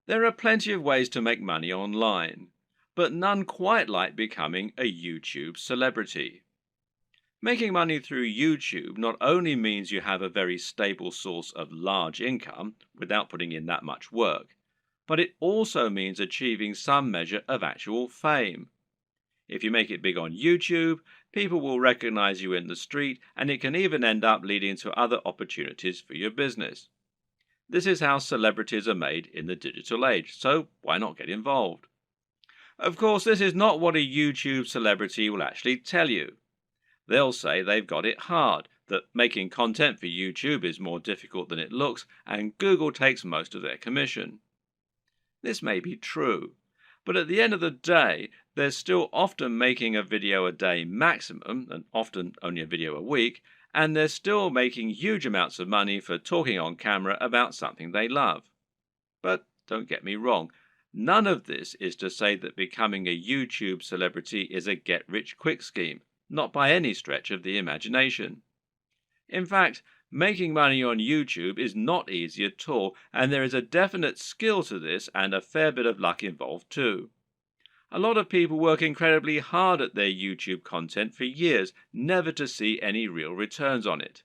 There are plenty of ways to make money online, but none quite like becoming a YouTube celebrity. Making money through YouTube not only means you have a very stable source of large income without putting in that much work, but it also means achieving some measure of actual fame. If you make it big on YouTube, people will recognize you in the street, and it can even end up leading to other opportunities for your business. This is how celebrities are made in the digital age, so why not get involved? Of course, this is not what a YouTube celebrity will actually tell you. They'll say they've got it hard, that making content for YouTube is more difficult than it looks, and Google takes most of their commission. This may be true, but at the end of the day, they're still often making a video a day maximum, and often only a video a week, and they're still making huge amounts of money for talking on camera about something they love. But don't get me wrong, none of this is to say that becoming a YouTube celebrity is a get-rich-quick scheme, not by any stretch of the imagination. In fact, making money on YouTube is not easy at all, and there is a definite skill to this and a fair bit of luck involved too. A lot of people work incredibly hard at their YouTube content for years, never to see any real returns on it.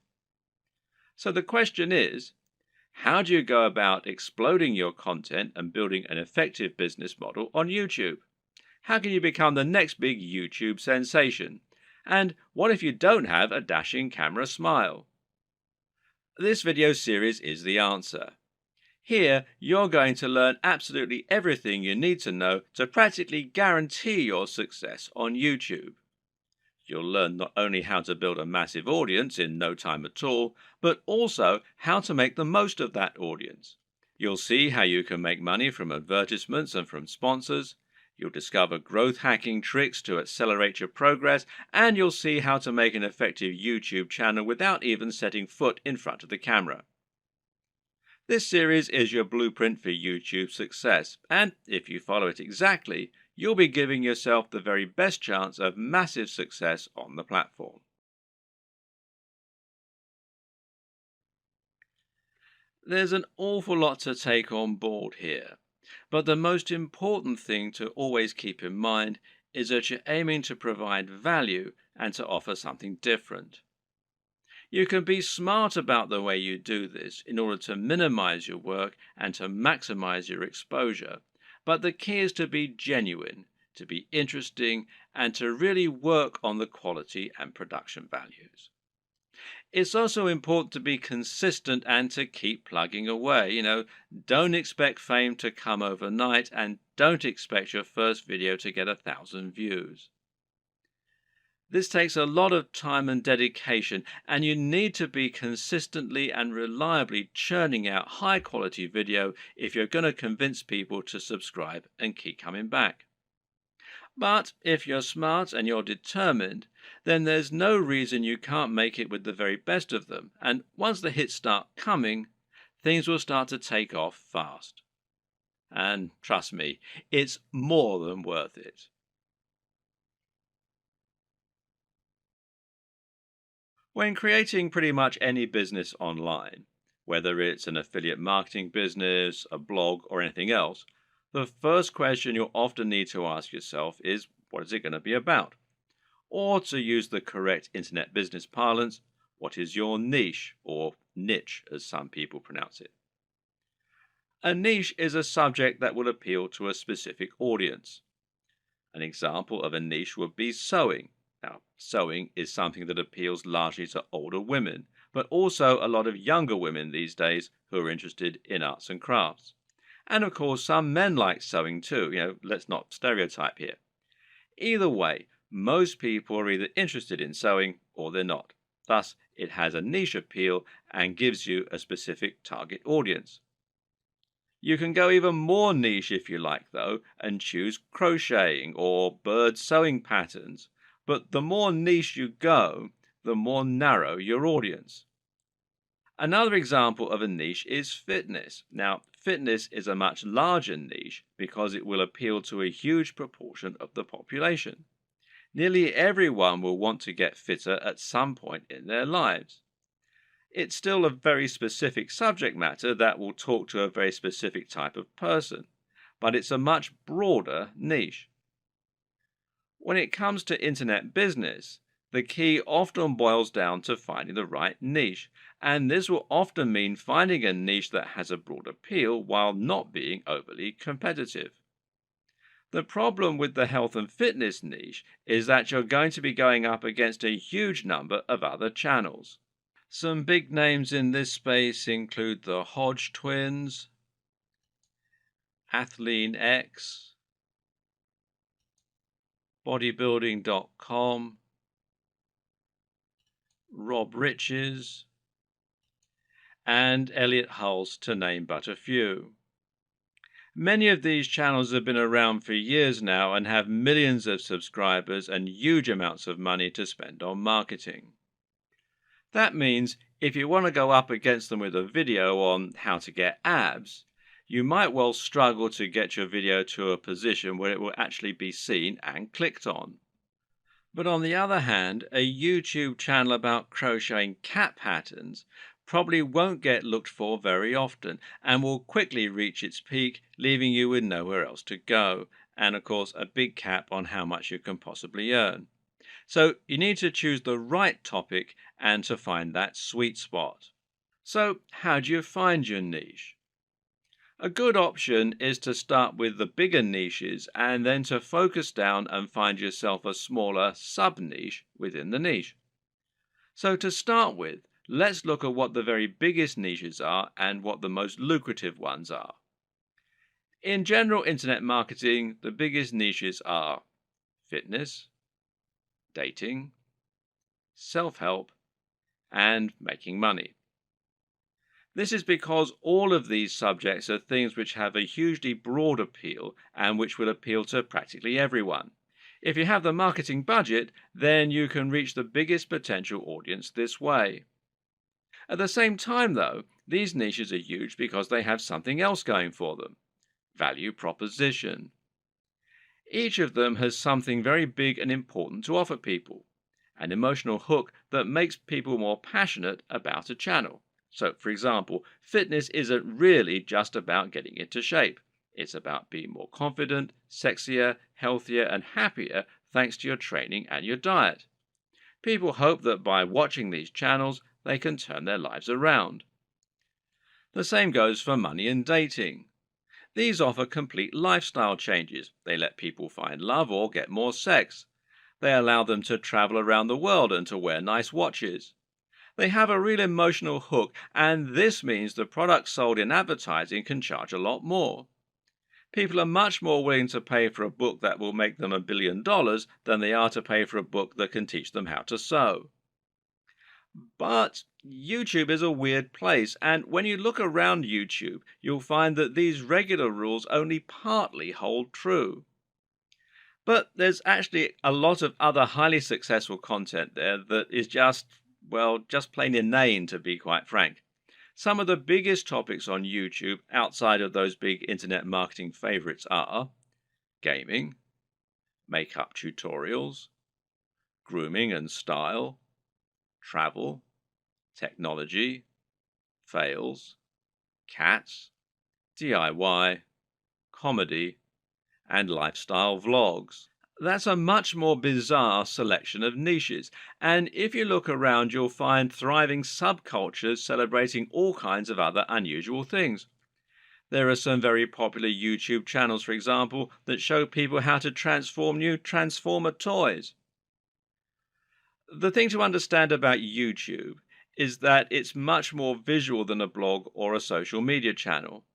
So the question is, how do you go about exploding your content and building an effective business model on YouTube? How can you become the next big YouTube sensation? And what if you don't have a dashing camera smile? This video series is the answer. Here, you're going to learn absolutely everything you need to know to practically guarantee your success on YouTube. You'll learn not only how to build a massive audience in no time at all, but also how to make the most of that audience. You'll see how you can make money from advertisements and from sponsors. You'll discover growth hacking tricks to accelerate your progress, and you'll see how to make an effective YouTube channel without even setting foot in front of the camera. This series is your blueprint for YouTube success, and if you follow it exactly, you'll be giving yourself the very best chance of massive success on the platform. There's an awful lot to take on board here, but the most important thing to always keep in mind is that you're aiming to provide value and to offer something different. You can be smart about the way you do this in order to minimize your work and to maximize your exposure, but the key is to be genuine, to be interesting, and to really work on the quality and production values. It's also important to be consistent and to keep plugging away. Don't expect fame to come overnight, and don't expect your first video to get 1,000 views. This takes a lot of time and dedication, and you need to be consistently and reliably churning out high quality video if you're going to convince people to subscribe and keep coming back. But if you're smart and you're determined, then there's no reason you can't make it with the very best of them, and once the hits start coming, things will start to take off fast. And trust me, it's more than worth it. When creating pretty much any business online, whether it's an affiliate marketing business, a blog, or anything else, the first question you'll often need to ask yourself is, what is it going to be about? Or to use the correct internet business parlance, what is your niche, or niche as some people pronounce it? A niche is a subject that will appeal to a specific audience. An example of a niche would be sewing. Now, sewing is something that appeals largely to older women, but also a lot of younger women these days who are interested in arts and crafts. And of course, some men like sewing too. Let's not stereotype here. Either way, most people are either interested in sewing or they're not. Thus, it has a niche appeal and gives you a specific target audience. You can go even more niche if you like, though, and choose crocheting or bird sewing patterns. But the more niche you go, the more narrow your audience. Another example of a niche is fitness. Now, fitness is a much larger niche because it will appeal to a huge proportion of the population. Nearly everyone will want to get fitter at some point in their lives. It's still a very specific subject matter that will talk to a very specific type of person. but it's a much broader niche. When it comes to internet business, the key often boils down to finding the right niche, and this will often mean finding a niche that has a broad appeal while not being overly competitive. The problem with the health and fitness niche is that you're going to be going up against a huge number of other channels. Some big names in this space include the Hodge twins, Athlean X, bodybuilding.com, Rob Riches, and Elliot Hulse, to name but a few. Many of these channels have been around for years now and have millions of subscribers and huge amounts of money to spend on marketing. That means if you want to go up against them with a video on how to get abs, you might well struggle to get your video to a position where it will actually be seen and clicked on. But on the other hand, a YouTube channel about crocheting cat patterns probably won't get looked for very often and will quickly reach its peak, leaving you with nowhere else to go, and of course a big cap on how much you can possibly earn. So you need to choose the right topic and to find that sweet spot. So how do you find your niche? A good option is to start with the bigger niches and then to focus down and find yourself a smaller sub-niche within the niche. So to start with, let's look at what the very biggest niches are and what the most lucrative ones are. In general internet marketing, the biggest niches are fitness, dating, self-help, and making money. This is because all of these subjects are things which have a hugely broad appeal and which will appeal to practically everyone. If you have the marketing budget, then you can reach the biggest potential audience this way. At the same time, though, these niches are huge because they have something else going for them: value proposition. Each of them has something very big and important to offer people, an emotional hook that makes people more passionate about a channel. So, for example, fitness isn't really just about getting into shape. It's about being more confident, sexier, healthier, and happier thanks to your training and your diet. People hope that by watching these channels, they can turn their lives around. The same goes for money and dating. These offer complete lifestyle changes. They let people find love or get more sex. They allow them to travel around the world and to wear nice watches. They have a real emotional hook, and this means the products sold in advertising can charge a lot more. People are much more willing to pay for a book that will make them $1 billion than they are to pay for a book that can teach them how to sew. But YouTube is a weird place, and when you look around YouTube, you'll find that these regular rules only partly hold true. But there's actually a lot of other highly successful content there that is just plain inane, to be quite frank. Some of the biggest topics on YouTube outside of those big internet marketing favorites are gaming, makeup tutorials, grooming and style, travel, technology, fails, cats, DIY, comedy, and lifestyle vlogs. That's a much more bizarre selection of niches, and if you look around, you'll find thriving subcultures celebrating all kinds of other unusual things. There are some very popular YouTube channels, for example, that show people how to transform new Transformer toys. The thing to understand about YouTube is that it's much more visual than a blog or a social media channel.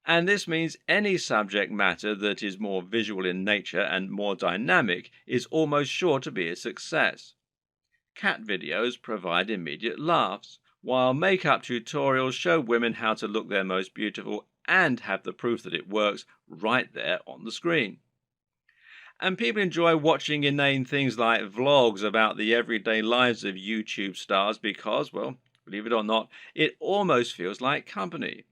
And this means any subject matter that is more visual in nature and more dynamic is almost sure to be a success. Cat videos provide immediate laughs, while makeup tutorials show women how to look their most beautiful and have the proof that it works right there on the screen. And people enjoy watching inane things like vlogs about the everyday lives of YouTube stars because, well, believe it or not, it almost feels like company.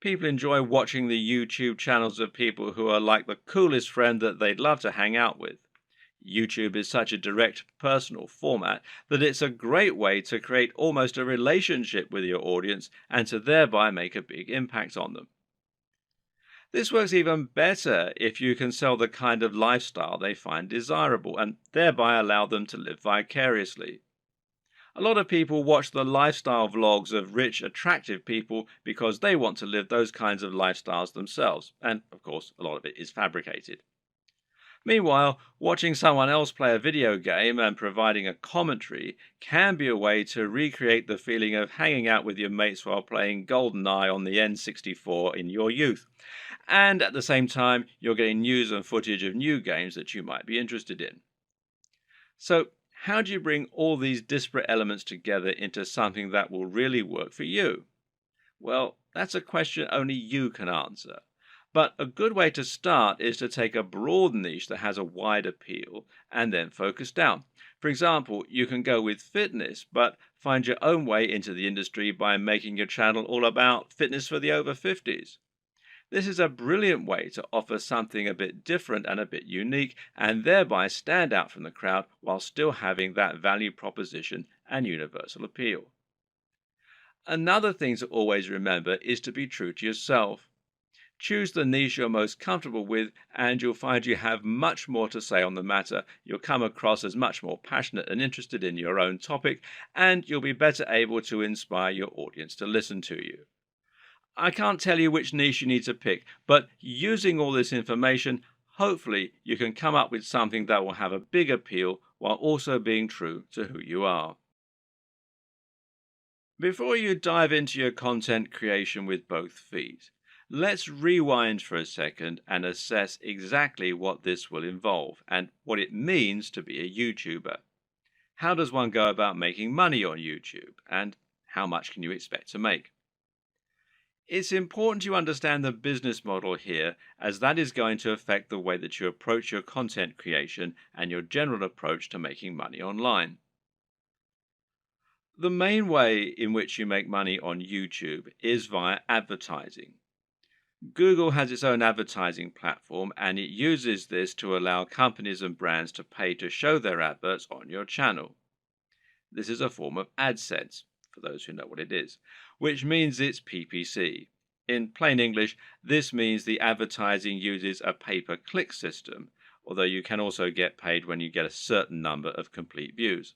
People enjoy watching the YouTube channels of people who are like the coolest friend that they'd love to hang out with. YouTube is such a direct, personal format that it's a great way to create almost a relationship with your audience and to thereby make a big impact on them. This works even better if you can sell the kind of lifestyle they find desirable and thereby allow them to live vicariously. A lot of people watch the lifestyle vlogs of rich, attractive people because they want to live those kinds of lifestyles themselves. And of course, a lot of it is fabricated. Meanwhile, watching someone else play a video game and providing a commentary can be a way to recreate the feeling of hanging out with your mates while playing GoldenEye on the N64 in your youth. And at the same time, you're getting news and footage of new games that you might be interested in. So, how do you bring all these disparate elements together into something that will really work for you? Well, that's a question only you can answer. But a good way to start is to take a broad niche that has a wide appeal and then focus down. For example, you can go with fitness, but find your own way into the industry by making your channel all about fitness for the over 50s. This is a brilliant way to offer something a bit different and a bit unique, and thereby stand out from the crowd while still having that value proposition and universal appeal. Another thing to always remember is to be true to yourself. Choose the niche you're most comfortable with, and you'll find you have much more to say on the matter. You'll come across as much more passionate and interested in your own topic, and you'll be better able to inspire your audience to listen to you. I can't tell you which niche you need to pick, but using all this information, hopefully you can come up with something that will have a big appeal while also being true to who you are. Before you dive into your content creation with both feet, let's rewind for a second and assess exactly what this will involve and what it means to be a YouTuber. How does one go about making money on YouTube, and how much can you expect to make? It's important you understand the business model here, as that is going to affect the way that you approach your content creation and your general approach to making money online. The main way in which you make money on YouTube is via advertising. Google has its own advertising platform, and it uses this to allow companies and brands to pay to show their adverts on your channel. This is a form of AdSense, for those who know what it is, which means it's PPC. In plain English, this means the advertising uses a pay-per-click system, although you can also get paid when you get a certain number of complete views.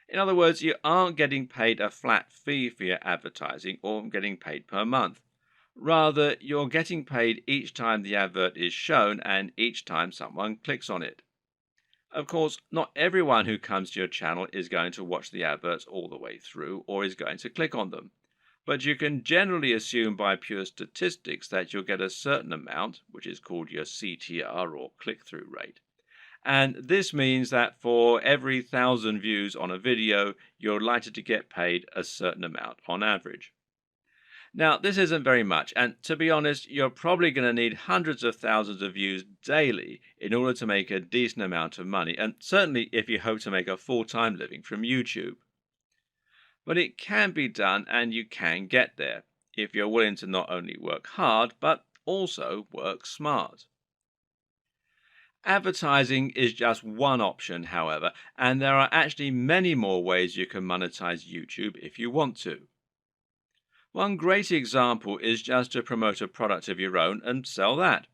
In other words, you aren't getting paid a flat fee for your advertising or getting paid per month. Rather, you're getting paid each time the advert is shown and each time someone clicks on it. Of course, not everyone who comes to your channel is going to watch the adverts all the way through or is going to click on them. But you can generally assume by pure statistics that you'll get a certain amount, which is called your CTR or click-through rate. And this means that for every 1,000 views on a video, you're likely to get paid a certain amount on average. Now, this isn't very much, and to be honest, you're probably going to need hundreds of thousands of views daily in order to make a decent amount of money, and certainly if you hope to make a full-time living from YouTube. But it can be done, and you can get there, if you're willing to not only work hard, but also work smart. Advertising is just one option, however, and there are actually many more ways you can monetize YouTube if you want to. One great example is just to promote a product of your own and sell that.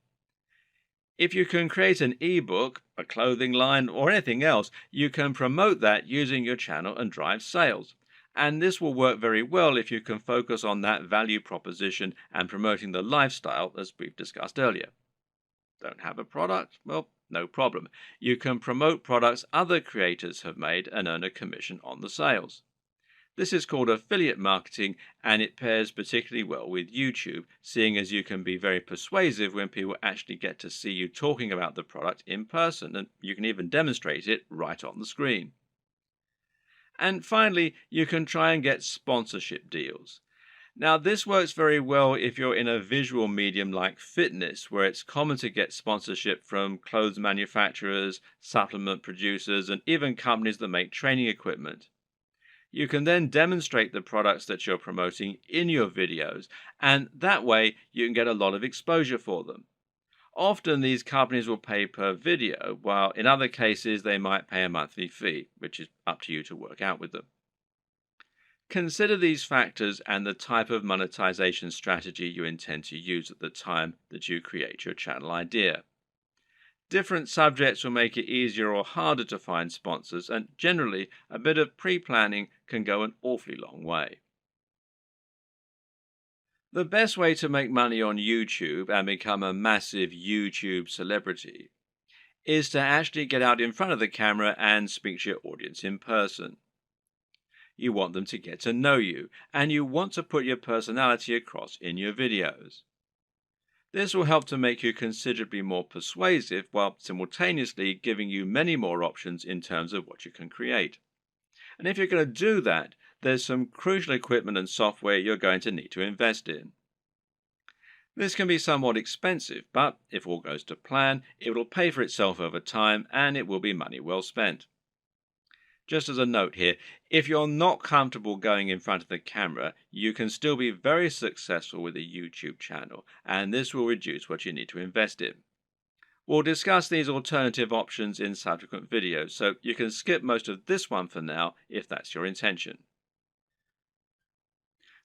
If you can create an ebook, a clothing line, or anything else, you can promote that using your channel and drive sales. And this will work very well if you can focus on that value proposition and promoting the lifestyle as we've discussed earlier. Don't have a product? Well, no problem. You can promote products other creators have made and earn a commission on the sales. This is called affiliate marketing, and it pairs particularly well with YouTube, seeing as you can be very persuasive when people actually get to see you talking about the product in person, and you can even demonstrate it right on the screen. And finally, you can try and get sponsorship deals. Now, this works very well if you're in a visual medium like fitness, where it's common to get sponsorship from clothes manufacturers, supplement producers, and even companies that make training equipment. You can then demonstrate the products that you're promoting in your videos, and that way you can get a lot of exposure for them. Often these companies will pay per video, while in other cases they might pay a monthly fee, which is up to you to work out with them. Consider these factors and the type of monetization strategy you intend to use at the time that you create your channel idea. Different subjects will make it easier or harder to find sponsors, and generally, a bit of pre planning can go an awfully long way. The best way to make money on YouTube and become a massive YouTube celebrity is to actually get out in front of the camera and speak to your audience in person. You want them to get to know you, and you want to put your personality across in your videos. This will help to make you considerably more persuasive while simultaneously giving you many more options in terms of what you can create. And if you're going to do that, there's some crucial equipment and software you're going to need to invest in. This can be somewhat expensive, but if all goes to plan, it will pay for itself over time and it will be money well spent. Just as a note here, if you're not comfortable going in front of the camera, you can still be very successful with a YouTube channel, and this will reduce what you need to invest in. We'll discuss these alternative options in subsequent videos, so you can skip most of this one for now if that's your intention.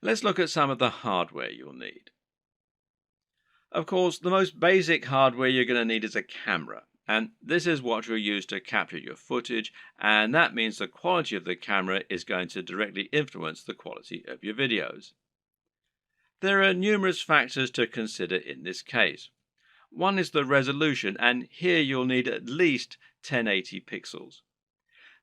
Let's look at some of the hardware you'll need. Of course, the most basic hardware you're going to need is a camera. And this is what you'll use to capture your footage, and that means the quality of the camera is going to directly influence the quality of your videos. There are numerous factors to consider in this case. One is the resolution, and here you'll need at least 1080 pixels.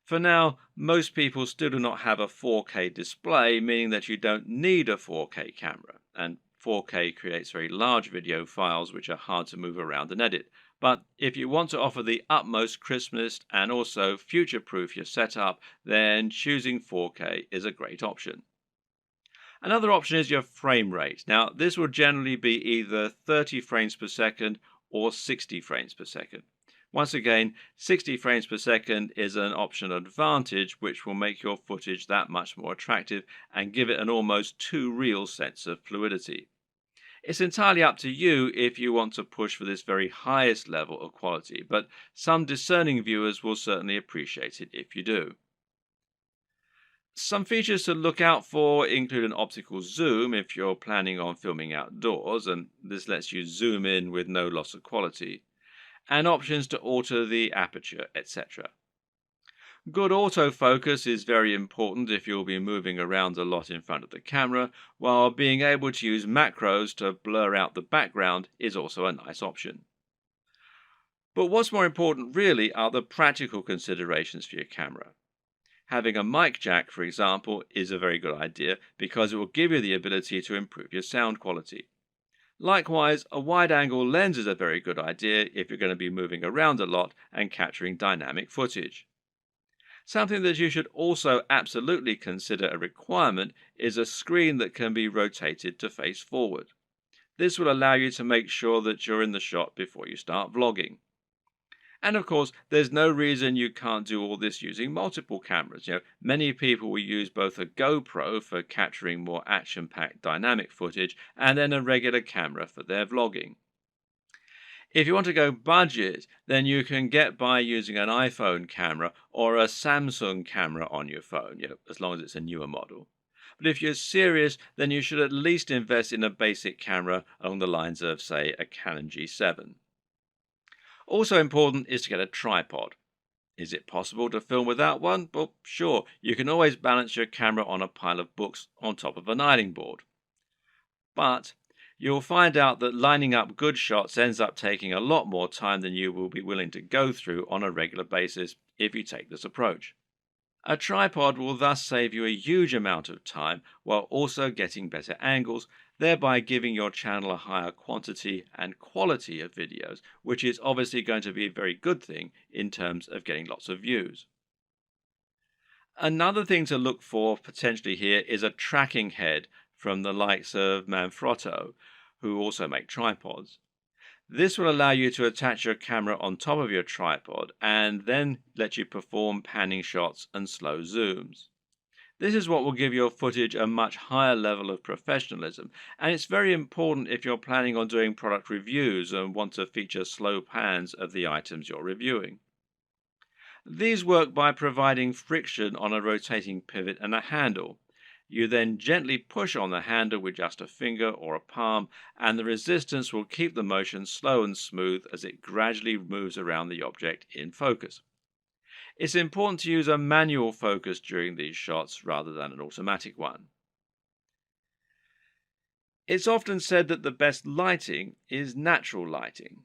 For now, most people still do not have a 4K display, meaning that you don't need a 4K camera, and 4K creates very large video files which are hard to move around and edit. But if you want to offer the utmost crispness and also future-proof your setup, then choosing 4K is a great option. Another option is your frame rate. Now, this will generally be either 30 frames per second or 60 frames per second. Once again, 60 frames per second is an optional advantage which will make your footage that much more attractive and give it an almost too real sense of fluidity. It's entirely up to you if you want to push for this very highest level of quality, but some discerning viewers will certainly appreciate it if you do. Some features to look out for include an optical zoom if you're planning on filming outdoors, and this lets you zoom in with no loss of quality, and options to alter the aperture, etc. Good autofocus is very important if you'll be moving around a lot in front of the camera, while being able to use macros to blur out the background is also a nice option. But what's more important really are the practical considerations for your camera. Having a mic jack, for example, is a very good idea because it will give you the ability to improve your sound quality. Likewise, a wide-angle lens is a very good idea if you're going to be moving around a lot and capturing dynamic footage. Something that you should also absolutely consider a requirement is a screen that can be rotated to face forward. This will allow you to make sure that you're in the shot before you start vlogging. And of course, there's no reason you can't do all this using multiple cameras. Many people will use both a GoPro for capturing more action-packed dynamic footage and then a regular camera for their vlogging. If you want to go budget, then you can get by using an iPhone camera or a Samsung camera on your phone, as long as it's a newer model. But if you're serious, then you should at least invest in a basic camera along the lines of, say, a Canon G7. Also important is to get a tripod. Is it possible to film without one? Well, sure, you can always balance your camera on a pile of books on top of an ironing board. But you'll find out that lining up good shots ends up taking a lot more time than you will be willing to go through on a regular basis if you take this approach. A tripod will thus save you a huge amount of time while also getting better angles, thereby giving your channel a higher quantity and quality of videos, which is obviously going to be a very good thing in terms of getting lots of views. Another thing to look for potentially here is a tracking head from the likes of Manfrotto, who also make tripods. This will allow you to attach your camera on top of your tripod and then let you perform panning shots and slow zooms. This is what will give your footage a much higher level of professionalism, and it's very important if you're planning on doing product reviews and want to feature slow pans of the items you're reviewing. These work by providing friction on a rotating pivot and a handle. You then gently push on the handle with just a finger or a palm, and the resistance will keep the motion slow and smooth as it gradually moves around the object in focus. It's important to use a manual focus during these shots rather than an automatic one. It's often said that the best lighting is natural lighting.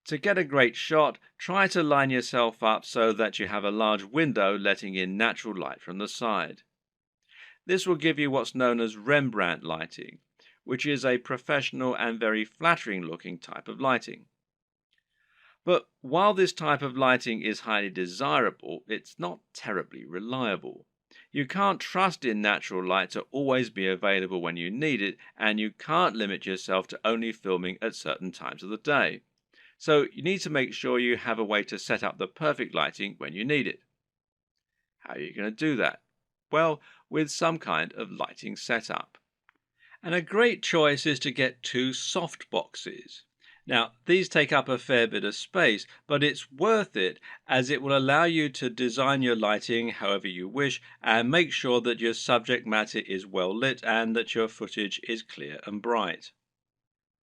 To get a great shot, try to line yourself up so that you have a large window letting in natural light from the side. This will give you what's known as Rembrandt lighting, which is a professional and very flattering looking type of lighting. But while this type of lighting is highly desirable, it's not terribly reliable. You can't trust in natural light to always be available when you need it, and you can't limit yourself to only filming at certain times of the day. So you need to make sure you have a way to set up the perfect lighting when you need it. How are you going to do that? Well, with some kind of lighting setup. And a great choice is to get two soft boxes. Now, these take up a fair bit of space, but it's worth it as it will allow you to design your lighting however you wish and make sure that your subject matter is well lit and that your footage is clear and bright.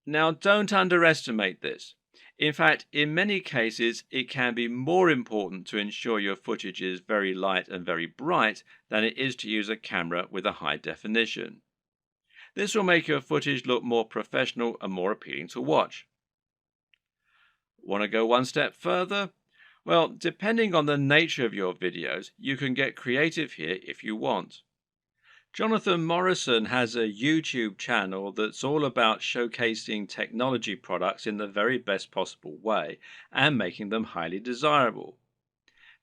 Now, don't underestimate this. In fact, in many cases, it can be more important to ensure your footage is very light and very bright than it is to use a camera with a high definition. This will make your footage look more professional and more appealing to watch. Want to go one step further? Well, depending on the nature of your videos, you can get creative here if you want. Jonathan Morrison has a YouTube channel that's all about showcasing technology products in the very best possible way and making them highly desirable.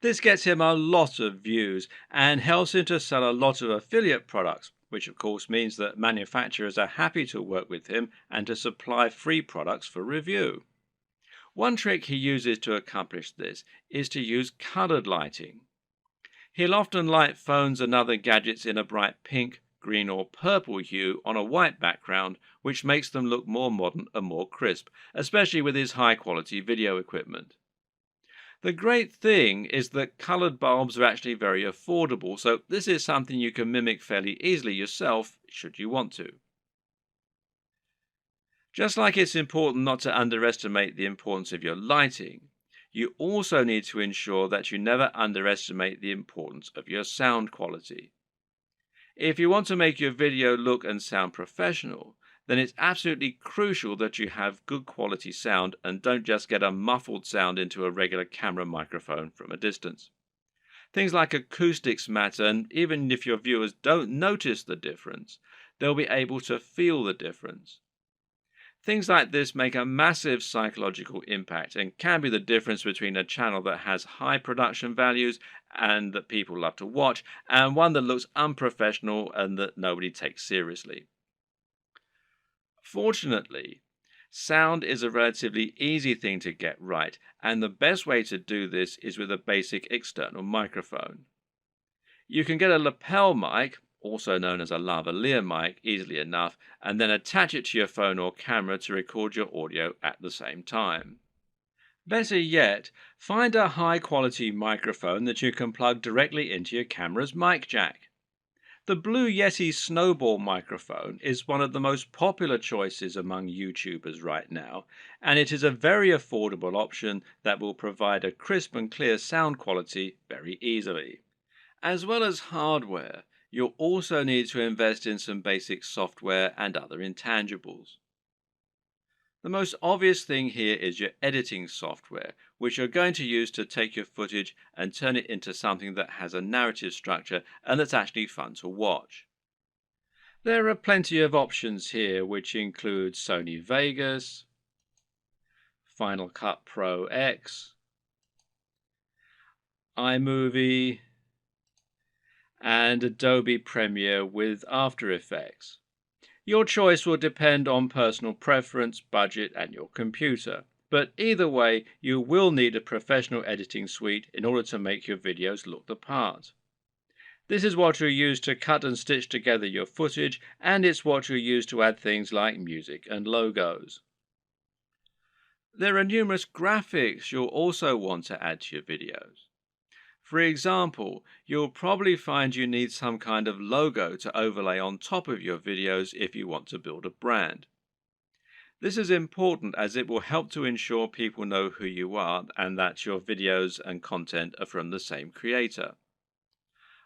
This gets him a lot of views and helps him to sell a lot of affiliate products, which of course means that manufacturers are happy to work with him and to supply free products for review. One trick he uses to accomplish this is to use colored lighting. He'll often light phones and other gadgets in a bright pink, green or purple hue on a white background, which makes them look more modern and more crisp, especially with his high-quality video equipment. The great thing is that colored bulbs are actually very affordable, so this is something you can mimic fairly easily yourself should you want to. Just like it's important not to underestimate the importance of your lighting, you also need to ensure that you never underestimate the importance of your sound quality. If you want to make your video look and sound professional, then it's absolutely crucial that you have good quality sound and don't just get a muffled sound into a regular camera microphone from a distance. Things like acoustics matter, and even if your viewers don't notice the difference, they'll be able to feel the difference. Things like this make a massive psychological impact and can be the difference between a channel that has high production values and that people love to watch, and one that looks unprofessional and that nobody takes seriously. Fortunately, sound is a relatively easy thing to get right, and the best way to do this is with a basic external microphone. You can get a lapel mic, also known as a lavalier mic, easily enough, and then attach it to your phone or camera to record your audio at the same time. Better yet, find a high-quality microphone that you can plug directly into your camera's mic jack. The Blue Yeti Snowball microphone is one of the most popular choices among YouTubers right now, and it is a very affordable option that will provide a crisp and clear sound quality very easily. As well as hardware, you'll also need to invest in some basic software and other intangibles. The most obvious thing here is your editing software, which you're going to use to take your footage and turn it into something that has a narrative structure and that's actually fun to watch. There are plenty of options here, which include Sony Vegas, Final Cut Pro X, iMovie, and Adobe Premiere with After Effects. Your choice will depend on personal preference, budget, and your computer. But either way, you will need a professional editing suite in order to make your videos look the part. This is what you'll use to cut and stitch together your footage, and it's what you'll use to add things like music and logos. There are numerous graphics you'll also want to add to your videos. For example, you'll probably find you need some kind of logo to overlay on top of your videos if you want to build a brand. This is important as it will help to ensure people know who you are and that your videos and content are from the same creator.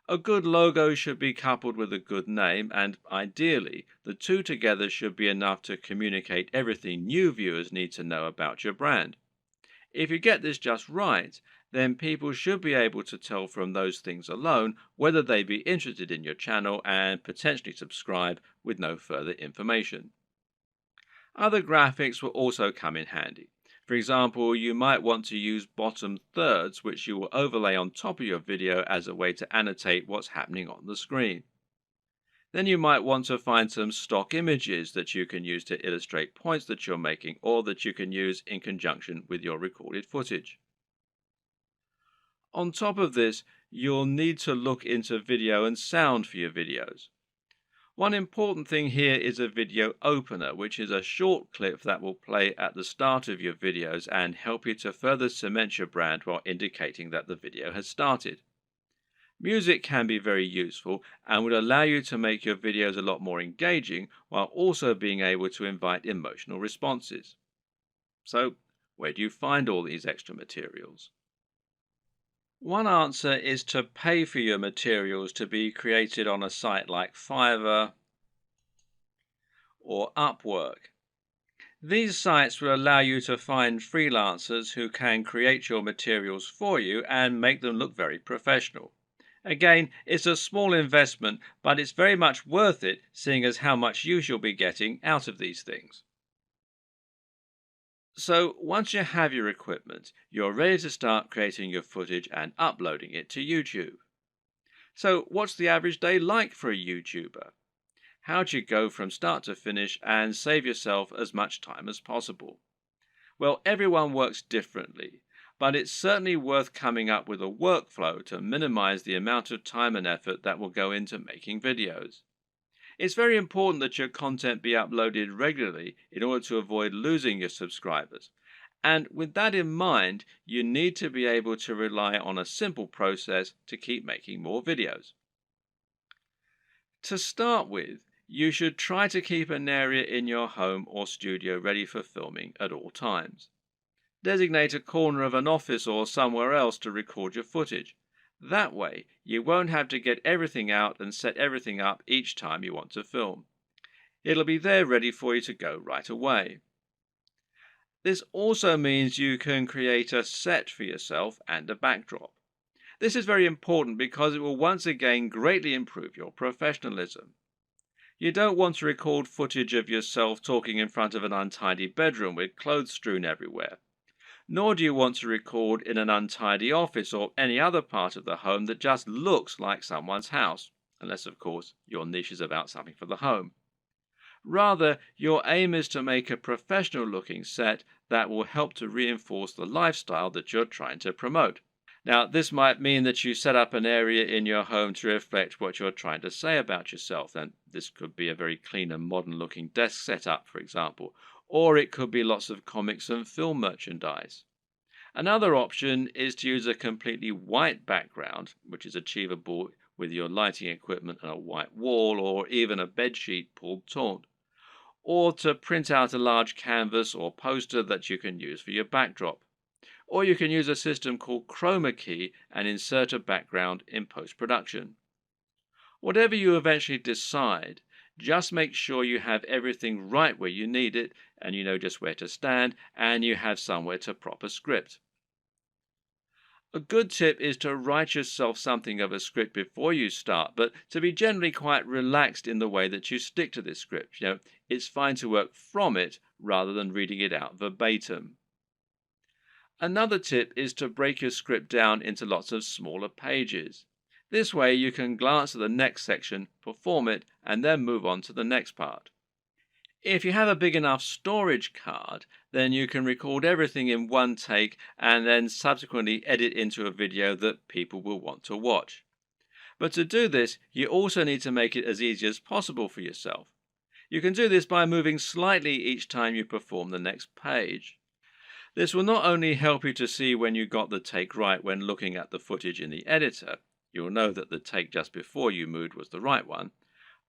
A good logo should be coupled with a good name, and ideally, the two together should be enough to communicate everything new viewers need to know about your brand. If you get this just right, then people should be able to tell from those things alone whether they be interested in your channel and potentially subscribe with no further information. Other graphics will also come in handy. For example, you might want to use bottom thirds, which you will overlay on top of your video as a way to annotate what's happening on the screen. Then you might want to find some stock images that you can use to illustrate points that you're making or that you can use in conjunction with your recorded footage. On top of this, you'll need to look into video and sound for your videos. One important thing here is a video opener, which is a short clip that will play at the start of your videos and help you to further cement your brand while indicating that the video has started. Music can be very useful and would allow you to make your videos a lot more engaging while also being able to invite emotional responses. So, where do you find all these extra materials? One answer is to pay for your materials to be created on a site like Fiverr or Upwork. These sites will allow you to find freelancers who can create your materials for you and make them look very professional. Again, it's a small investment, but it's very much worth it, seeing as how much use you'll be getting out of these things. So once you have your equipment, you're ready to start creating your footage and uploading it to YouTube. So what's the average day like for a YouTuber? How do you go from start to finish and save yourself as much time as possible? Well, everyone works differently, but it's certainly worth coming up with a workflow to minimize the amount of time and effort that will go into making videos. It's very important that your content be uploaded regularly in order to avoid losing your subscribers. And with that in mind, you need to be able to rely on a simple process to keep making more videos. To start with, you should try to keep an area in your home or studio ready for filming at all times. Designate a corner of an office or somewhere else to record your footage. That way, you won't have to get everything out and set everything up each time you want to film. It'll be there ready for you to go right away. This also means you can create a set for yourself and a backdrop. This is very important because it will once again greatly improve your professionalism. You don't want to record footage of yourself talking in front of an untidy bedroom with clothes strewn everywhere. Nor do you want to record in an untidy office or any other part of the home that just looks like someone's house, unless of course your niche is about something for the home. Rather, your aim is to make a professional looking set that will help to reinforce the lifestyle that you're trying to promote. Now, this might mean that you set up an area in your home to reflect what you're trying to say about yourself, and this could be a very clean and modern looking desk setup, for example, or it could be lots of comics and film merchandise. Another option is to use a completely white background, which is achievable with your lighting equipment and a white wall or even a bedsheet pulled taut, or to print out a large canvas or poster that you can use for your backdrop. Or you can use a system called chroma key and insert a background in post-production. Whatever you eventually decide, just make sure you have everything right where you need it, and you know just where to stand, and you have somewhere to prop a script. A good tip is to write yourself something of a script before you start, but to be generally quite relaxed in the way that you stick to this script. It's fine to work from it rather than reading it out verbatim. Another tip is to break your script down into lots of smaller pages. This way you can glance at the next section, perform it, and then move on to the next part. If you have a big enough storage card, then you can record everything in one take and then subsequently edit into a video that people will want to watch. But to do this, you also need to make it as easy as possible for yourself. You can do this by moving slightly each time you perform the next page. This will not only help you to see when you got the take right when looking at the footage in the editor, you'll know that the take just before you moved was the right one,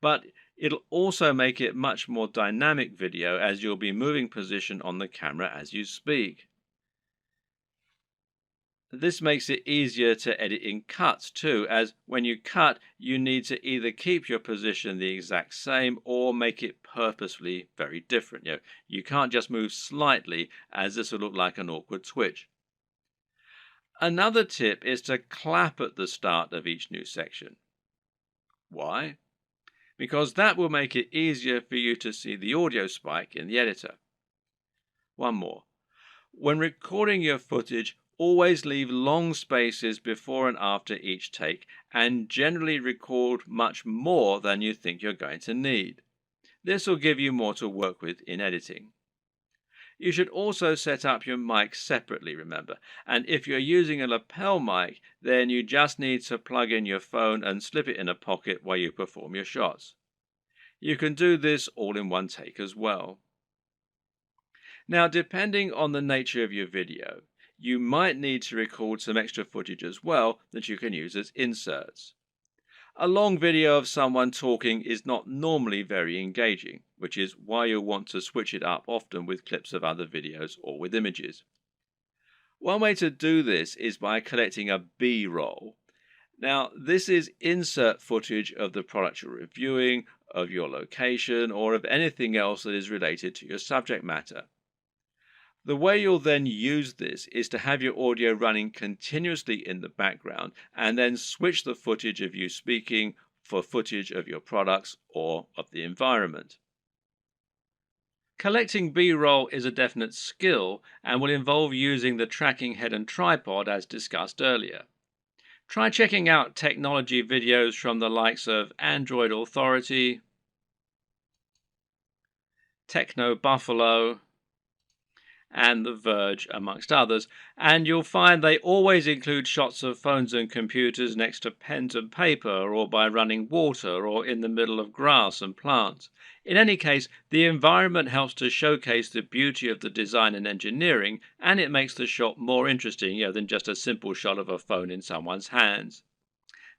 but it'll also make it much more dynamic video as you'll be moving position on the camera as you speak. This makes it easier to edit in cuts too, as when you cut, you need to either keep your position the exact same or make it purposefully very different. You can't just move slightly, as this will look like an awkward twitch. Another tip is to clap at the start of each new section. Why? Because that will make it easier for you to see the audio spike in the editor. One more. When recording your footage, always leave long spaces before and after each take, and generally record much more than you think you're going to need. This will give you more to work with in editing. You should also set up your mic separately, remember, and if you're using a lapel mic, then you just need to plug in your phone and slip it in a pocket while you perform your shots. You can do this all in one take as well. Now, depending on the nature of your video, you might need to record some extra footage as well that you can use as inserts. A long video of someone talking is not normally very engaging, which is why you'll want to switch it up often with clips of other videos or with images. One way to do this is by collecting a B-roll. Now, this is insert footage of the product you're reviewing, of your location, or of anything else that is related to your subject matter. The way you'll then use this is to have your audio running continuously in the background and then switch the footage of you speaking for footage of your products or of the environment. Collecting B-roll is a definite skill and will involve using the tracking head and tripod as discussed earlier. Try checking out technology videos from the likes of Android Authority, Techno Buffalo, and The Verge, amongst others, and you'll find they always include shots of phones and computers next to pens and paper, or by running water, or in the middle of grass and plants. In any case, the environment helps to showcase the beauty of the design and engineering, and it makes the shot more interesting than just a simple shot of a phone in someone's hands.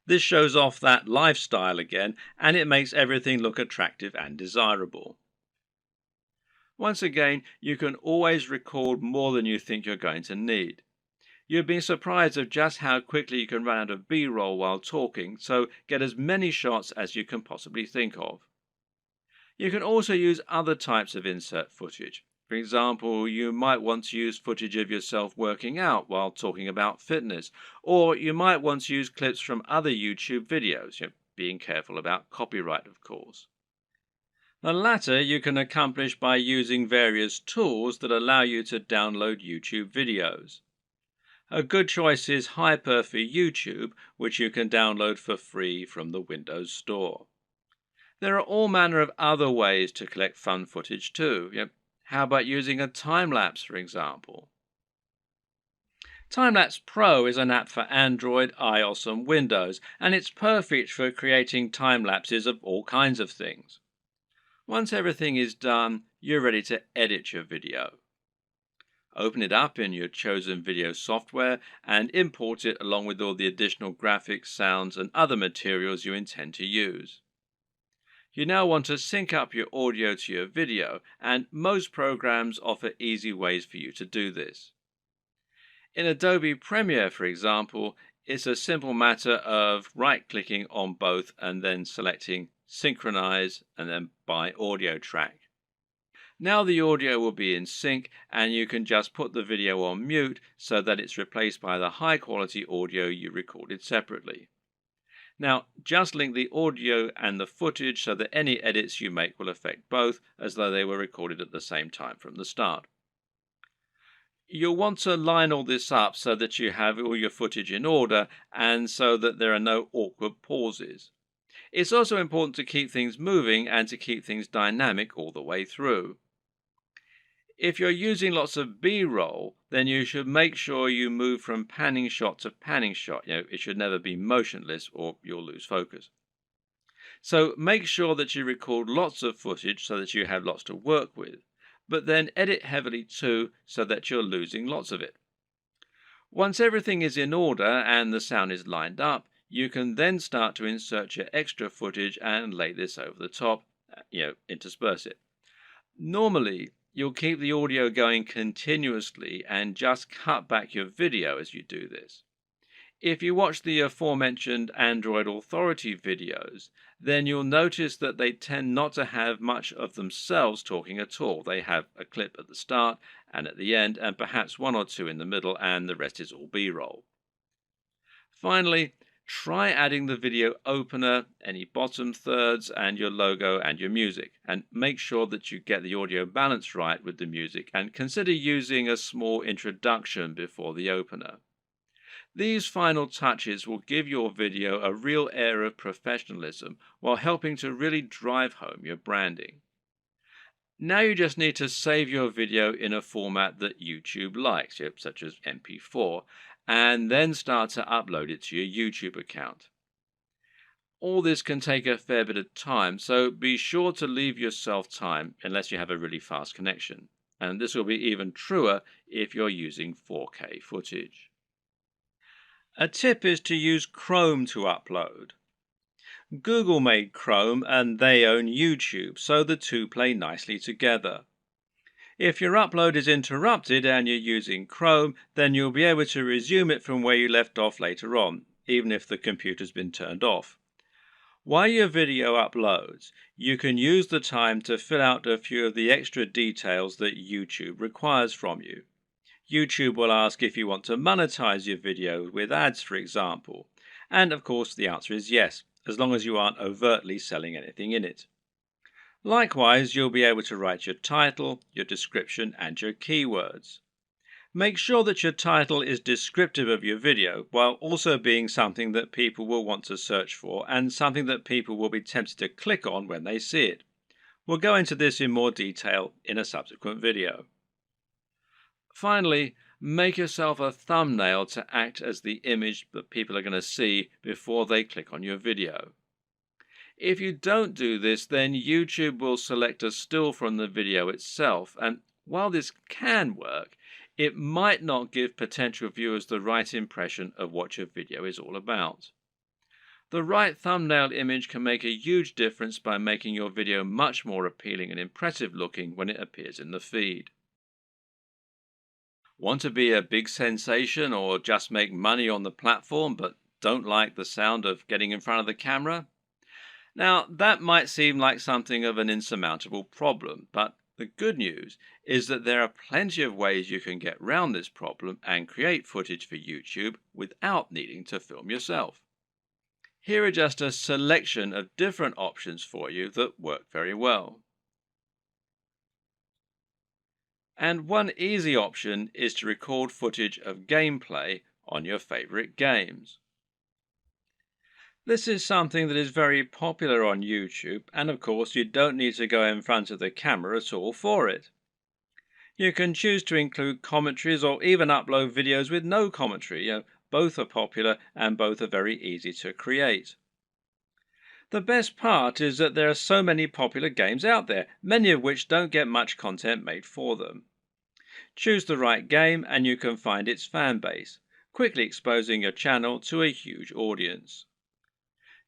This shows off that lifestyle again, and it makes everything look attractive and desirable. Once again, you can always record more than you think you're going to need. You'd be surprised of just how quickly you can run out of B-roll while talking, so get as many shots as you can possibly think of. You can also use other types of insert footage. For example, you might want to use footage of yourself working out while talking about fitness, or you might want to use clips from other YouTube videos, being careful about copyright, of course. The latter you can accomplish by using various tools that allow you to download YouTube videos. A good choice is Hyper for YouTube, which you can download for free from the Windows Store. There are all manner of other ways to collect fun footage too. How about using a time-lapse, for example? Time-Lapse Pro is an app for Android, iOS and Windows, and it's perfect for creating time-lapses of all kinds of things. Once everything is done, you're ready to edit your video. Open it up in your chosen video software and import it along with all the additional graphics, sounds, and other materials you intend to use. You now want to sync up your audio to your video, and most programs offer easy ways for you to do this. In Adobe Premiere, for example, it's a simple matter of right-clicking on both and then selecting Synchronize and then by audio track. Now the audio will be in sync and you can just put the video on mute so that it's replaced by the high quality audio you recorded separately. Now just link the audio and the footage so that any edits you make will affect both as though they were recorded at the same time from the start. You'll want to line all this up so that you have all your footage in order and so that there are no awkward pauses. It's also important to keep things moving and to keep things dynamic all the way through. If you're using lots of B-roll, then you should make sure you move from panning shot to panning shot. It should never be motionless or you'll lose focus. So make sure that you record lots of footage so that you have lots to work with. but then edit heavily too so that you're losing lots of it. Once everything is in order and the sound is lined up, you can then start to insert your extra footage and lay this over the top, intersperse it. Normally, you'll keep the audio going continuously and just cut back your video as you do this. If you watch the aforementioned Android Authority videos, then you'll notice that they tend not to have much of themselves talking at all. They have a clip at the start and at the end, and perhaps one or two in the middle, and the rest is all B-roll. Finally, try adding the video opener, any bottom thirds, and your logo and your music, and make sure that you get the audio balance right with the music, and consider using a small introduction before the opener. These final touches will give your video a real air of professionalism while helping to really drive home your branding. Now you just need to save your video in a format that YouTube likes, such as MP4, and then start to upload it to your YouTube account. All this can take a fair bit of time, so be sure to leave yourself time unless you have a really fast connection. And this will be even truer if you're using 4K footage. A tip is to use Chrome to upload. Google made Chrome and they own YouTube, so the two play nicely together. If your upload is interrupted and you're using Chrome, then you'll be able to resume it from where you left off later on, even if the computer's been turned off. While your video uploads, you can use the time to fill out a few of the extra details that YouTube requires from you. YouTube will ask if you want to monetize your video with ads, for example. And of course, the answer is yes, as long as you aren't overtly selling anything in it. Likewise, you'll be able to write your title, your description, and your keywords. Make sure that your title is descriptive of your video, while also being something that people will want to search for and something that people will be tempted to click on when they see it. We'll go into this in more detail in a subsequent video. Finally, make yourself a thumbnail to act as the image that people are going to see before they click on your video. If you don't do this, then YouTube will select a still from the video itself, and while this can work, it might not give potential viewers the right impression of what your video is all about. The right thumbnail image can make a huge difference by making your video much more appealing and impressive looking when it appears in the feed. Want to be a big sensation or just make money on the platform but don't like the sound of getting in front of the camera? Now, that might seem like something of an insurmountable problem, but the good news is that there are plenty of ways you can get around this problem and create footage for YouTube without needing to film yourself. Here are just a selection of different options for you that work very well. And one easy option is to record footage of gameplay on your favorite games. This is something that is very popular on YouTube, and of course you don't need to go in front of the camera at all for it. You can choose to include commentaries or even upload videos with no commentary. Both are popular and both are very easy to create. The best part is that there are so many popular games out there, many of which don't get much content made for them. Choose the right game and you can find its fan base, quickly exposing your channel to a huge audience.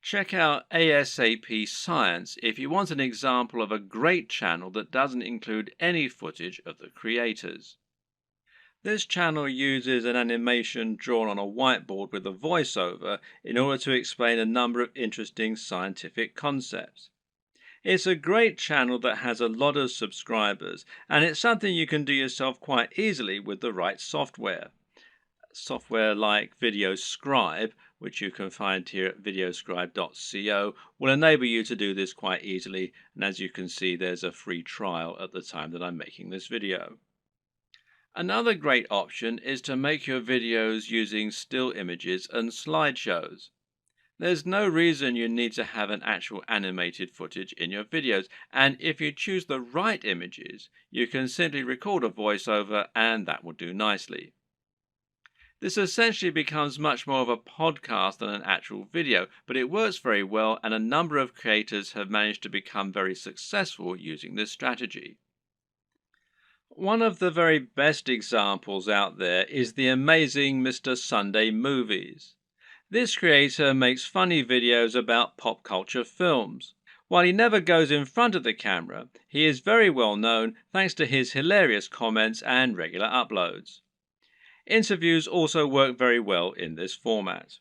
Check out ASAP Science if you want an example of a great channel that doesn't include any footage of the creators. This channel uses an animation drawn on a whiteboard with a voiceover in order to explain a number of interesting scientific concepts. It's a great channel that has a lot of subscribers, and it's something you can do yourself quite easily with the right software. Software like VideoScribe, which you can find here at videoscribe.co, will enable you to do this quite easily, and as you can see, there's a free trial at the time that I'm making this video. Another great option is to make your videos using still images and slideshows. There's no reason you need to have an actual animated footage in your videos, and if you choose the right images, you can simply record a voiceover and that will do nicely. This essentially becomes much more of a podcast than an actual video, but it works very well and a number of creators have managed to become very successful using this strategy. One of the very best examples out there is the amazing Mr. Sunday Movies. This creator makes funny videos about pop culture films. While he never goes in front of the camera, he is very well known thanks to his hilarious comments and regular uploads. Interviews also work very well in this format.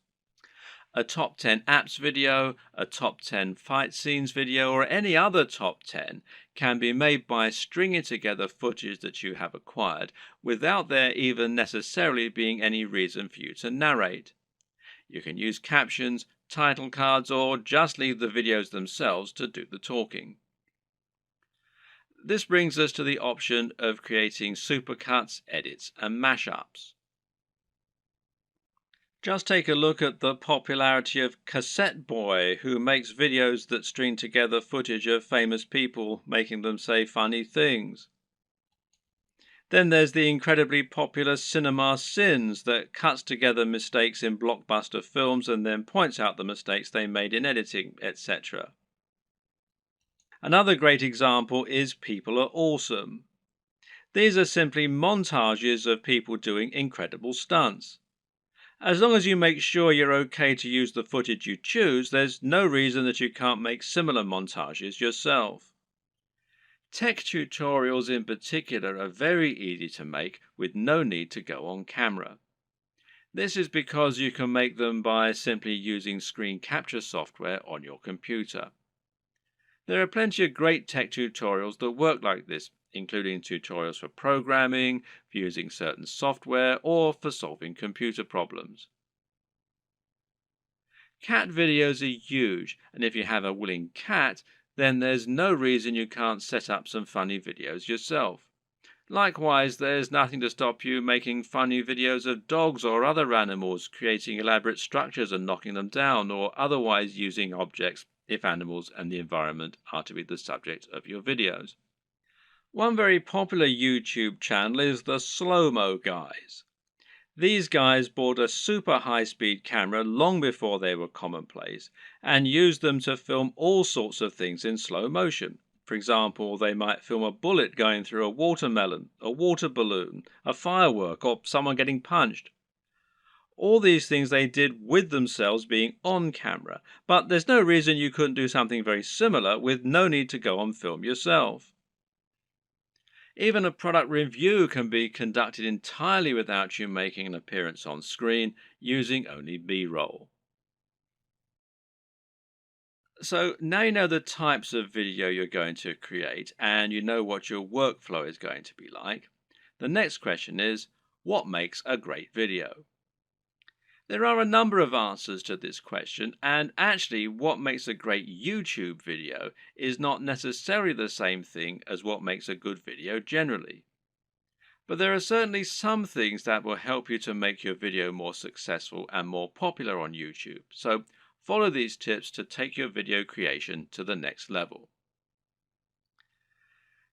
A top 10 apps video, a top 10 fight scenes video, or any other top 10 can be made by stringing together footage that you have acquired without there even necessarily being any reason for you to narrate. You can use captions, title cards, or just leave the videos themselves to do the talking. This brings us to the option of creating supercuts, edits, and mashups. Just take a look at the popularity of Cassette Boy, who makes videos that string together footage of famous people making them say funny things. Then there's the incredibly popular Cinema Sins that cuts together mistakes in blockbuster films and then points out the mistakes they made in editing, etc. Another great example is People Are Awesome. These are simply montages of people doing incredible stunts. As long as you make sure you're okay to use the footage you choose, there's no reason that you can't make similar montages yourself. Tech tutorials in particular are very easy to make with no need to go on camera. This is because you can make them by simply using screen capture software on your computer. There are plenty of great tech tutorials that work like this, including tutorials for programming, for using certain software, or for solving computer problems. Cat videos are huge, and if you have a willing cat, then there's no reason you can't set up some funny videos yourself. Likewise, there's nothing to stop you making funny videos of dogs or other animals, creating elaborate structures and knocking them down, or otherwise using objects if animals and the environment are to be the subject of your videos. One very popular YouTube channel is the Slow-Mo Guys. These guys bought a super high-speed camera long before they were commonplace and used them to film all sorts of things in slow motion. For example, they might film a bullet going through a watermelon, a water balloon, a firework, or someone getting punched. All these things they did with themselves being on camera, but there's no reason you couldn't do something very similar with no need to go on film yourself. Even a product review can be conducted entirely without you making an appearance on screen, using only B-roll. So now you know the types of video you're going to create and you know what your workflow is going to be like. The next question is, what makes a great video? There are a number of answers to this question, and actually what makes a great YouTube video is not necessarily the same thing as what makes a good video generally. But there are certainly some things that will help you to make your video more successful and more popular on YouTube. So follow these tips to take your video creation to the next level.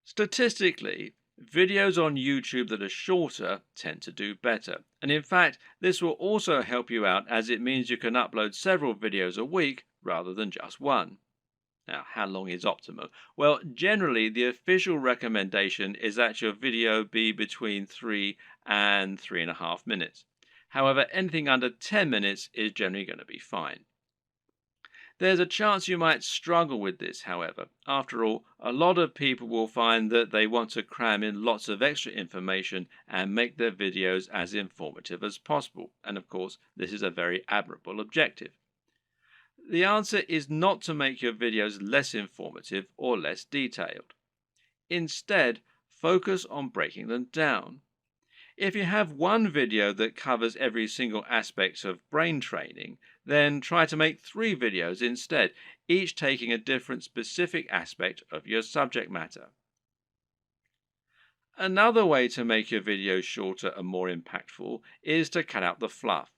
Statistically, videos on YouTube that are shorter tend to do better. And in fact, this will also help you out as it means you can upload several videos a week rather than just one. Now, how long is optimal? Well, generally, the official recommendation is that your video be between 3 and 3.5 minutes. However, anything under 10 minutes is generally going to be fine. There's a chance you might struggle with this, however. After all, a lot of people will find that they want to cram in lots of extra information and make their videos as informative as possible. And of course, this is a very admirable objective. The answer is not to make your videos less informative or less detailed. Instead, focus on breaking them down. If you have one video that covers every single aspect of brain training, then try to make 3 videos instead, each taking a different specific aspect of your subject matter. Another way to make your videos shorter and more impactful is to cut out the fluff.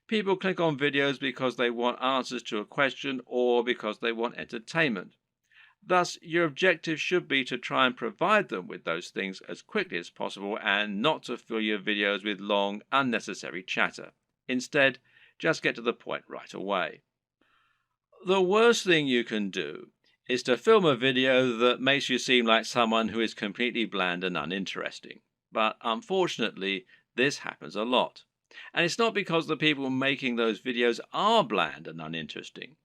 People click on videos because they want answers to a question or because they want entertainment. Thus, your objective should be to try and provide them with those things as quickly as possible and not to fill your videos with long, unnecessary chatter. Instead, just get to the point right away. The worst thing you can do is to film a video that makes you seem like someone who is completely bland and uninteresting. But unfortunately, this happens a lot. And it's not because the people making those videos are bland and uninteresting.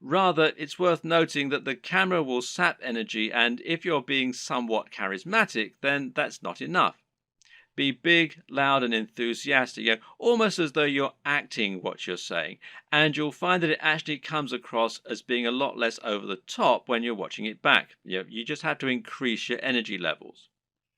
Rather, it's worth noting that the camera will sap energy, and if you're being somewhat charismatic, then that's not enough. Be big, loud, and enthusiastic, almost as though you're acting what you're saying, and you'll find that it actually comes across as being a lot less over the top when you're watching it back. You just have to increase your energy levels.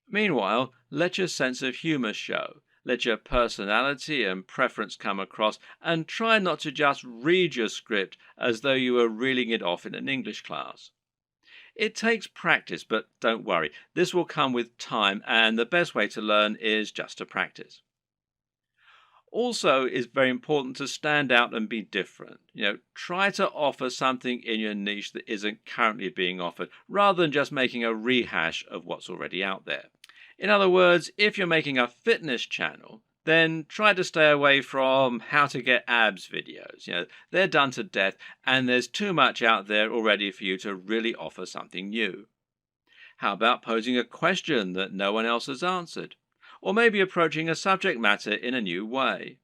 Meanwhile, let your sense of humor show. Let your personality and preference come across, and try not to just read your script as though you were reeling it off in an English class. It takes practice, but don't worry, this will come with time, and the best way to learn is just to practice. Also, it's very important to stand out and be different. Try to offer something in your niche that isn't currently being offered, rather than just making a rehash of what's already out there. In other words, if you're making a fitness channel, then try to stay away from how to get abs videos. They're done to death, and there's too much out there already for you to really offer something new. How about posing a question that no one else has answered? Or maybe approaching a subject matter in a new way.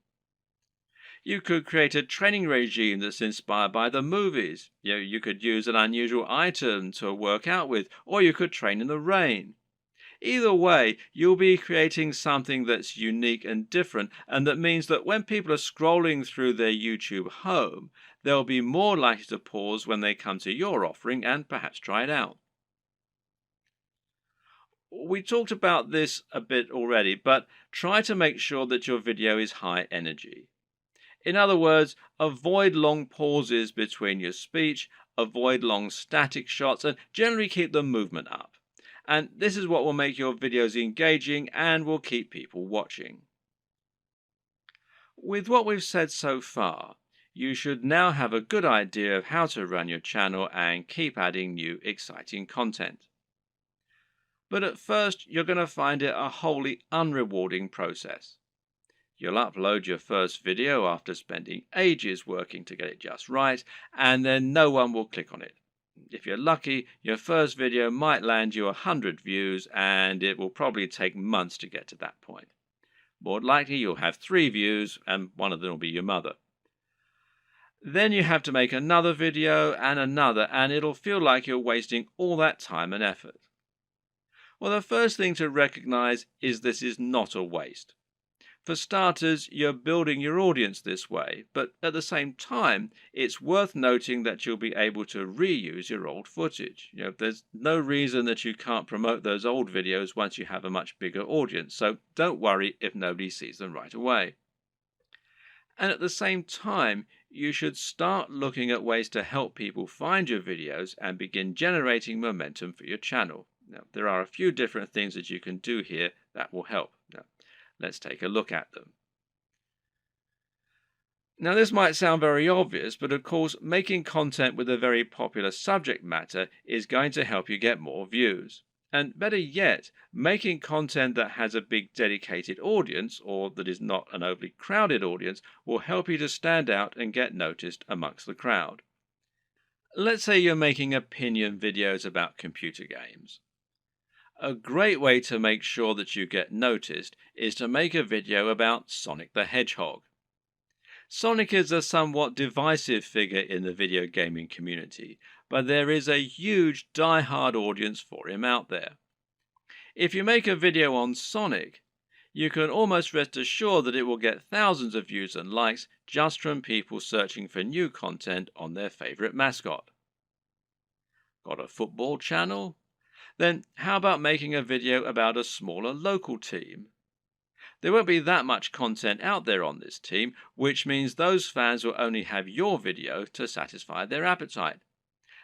You could create a training regime that's inspired by the movies. You could use an unusual item to work out with, or you could train in the rain. Either way, you'll be creating something that's unique and different, and that means that when people are scrolling through their YouTube home, they'll be more likely to pause when they come to your offering and perhaps try it out. We talked about this a bit already, but try to make sure that your video is high energy. In other words, avoid long pauses between your speech, avoid long static shots, and generally keep the movement up. And this is what will make your videos engaging and will keep people watching. With what we've said so far, you should now have a good idea of how to run your channel and keep adding new exciting content. But at first, you're going to find it a wholly unrewarding process. You'll upload your first video after spending ages working to get it just right, and then no one will click on it. If you're lucky, your first video might land you 100 views, and it will probably take months to get to that point. More likely, you'll have 3 views, and one of them will be your mother. Then you have to make another video and another, and it'll feel like you're wasting all that time and effort. Well, the first thing to recognize is this is not a waste. For starters, you're building your audience this way, but at the same time, it's worth noting that you'll be able to reuse your old footage. There's no reason that you can't promote those old videos once you have a much bigger audience, so don't worry if nobody sees them right away. And at the same time, you should start looking at ways to help people find your videos and begin generating momentum for your channel. Now, there are a few different things that you can do here that will help. Now, let's take a look at them. Now, this might sound very obvious, but of course, making content with a very popular subject matter is going to help you get more views. And better yet, making content that has a big dedicated audience, or that is not an overly crowded audience, will help you to stand out and get noticed amongst the crowd. Let's say you're making opinion videos about computer games. A great way to make sure that you get noticed is to make a video about Sonic the Hedgehog. Sonic is a somewhat divisive figure in the video gaming community, but there is a huge die-hard audience for him out there. If you make a video on Sonic, you can almost rest assured that it will get thousands of views and likes just from people searching for new content on their favorite mascot. Got a football channel? Then how about making a video about a smaller local team? There won't be that much content out there on this team, which means those fans will only have your video to satisfy their appetite.